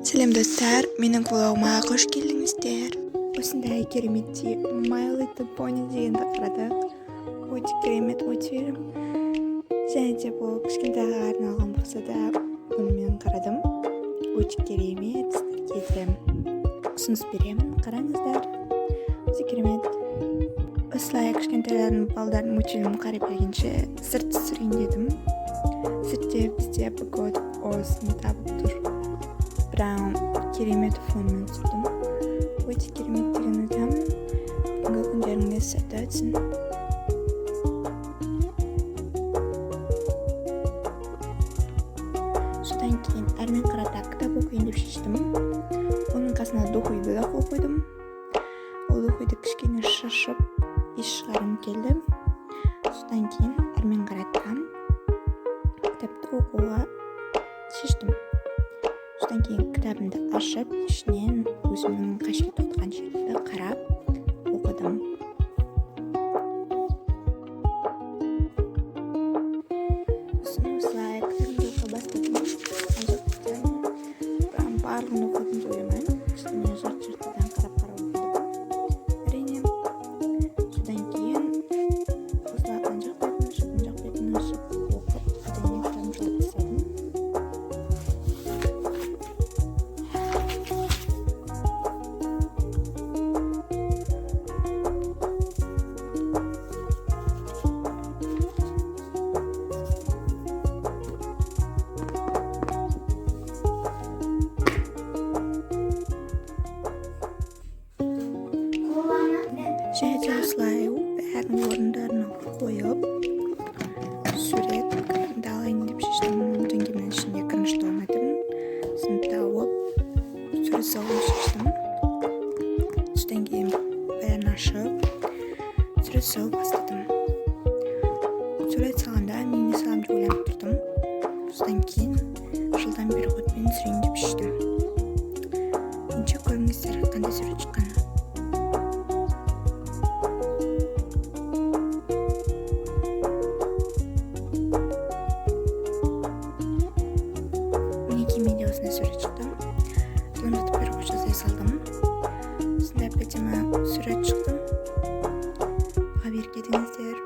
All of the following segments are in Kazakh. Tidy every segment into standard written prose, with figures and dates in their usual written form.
Сәлем достар, менің влогыма қош келдіңіздер. Осындай кереметтей My Little Pony дегенді қарадық. Өте керемет мультфильм. Және де бұл кішкентайға арналған болса да, бұны мен қарадым. Өте керемет, сіздерге де ұсыныс беремін, қараңыздар. Өте керемет. Осылай кішкентайлардың балдардың мультфильмін қарап бергенше сырт түсірейін дедім. Сыртте бізде погода осыны табып тұр. Бірақ керемет фонмен түсірдім. Өте керемет деген айтамын. Бүгінгі күндеріңіз сәтті өтсін. Содан кейін әрмен қарата кітап оқиын деп шештім. Оның қасына духуйды да қойдым. Ол духуйды кішкене шашып, еш шығарым келді. Содан кейін әрмен қарата кітапты оқуға шештім. Содан кейін кітабымды ашып, ішінен өзімнің қажет отқан жерді қарап оқыдым. Осылай кітабымды оқи бастадым. Барлығын оқыдым деп ойламаймын. Ішіне жарт-жартыдан қарап оқыдым. Әрине. Содан кейін осылай ана жақ бетін ашып оқып, одан кейін кітабымды жауып тастадым. Және де осылай бәрін орындарына қойып, сурет алайын деп шештім. Одан кейін мен ішінде кірінішті орнатырмын. Сосын тауып, сурет салуын шештім. Содан кейін бәрін ашып, сурет салу бастадым. Сурет салғанда мен не салам деп ойланып тұрдым. Содан кейін жылдан бері отпен түсірейін деп шештім. Енді көріңіздер қандай сурет шыққаны. Менде осындай сурет шықты. Сонда бір жасай салдым. Осындай әдемі сурет шықты. Баға беріп кетіңіздер.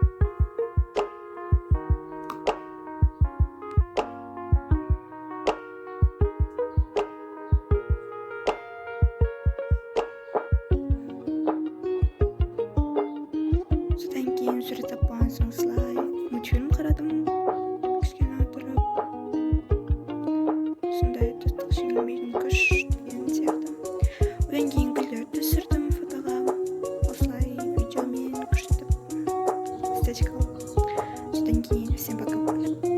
Содан кейін сурет тапқан соң осылай мультфильм қарадым. Кішкене отырып. Сондай достық жеңілмейтін күш деген сияқты. Одан кейін гүлдерді түсірдім фотоға. Осылай видеомен күштіп эстетикалық. Содан кейін всем пока.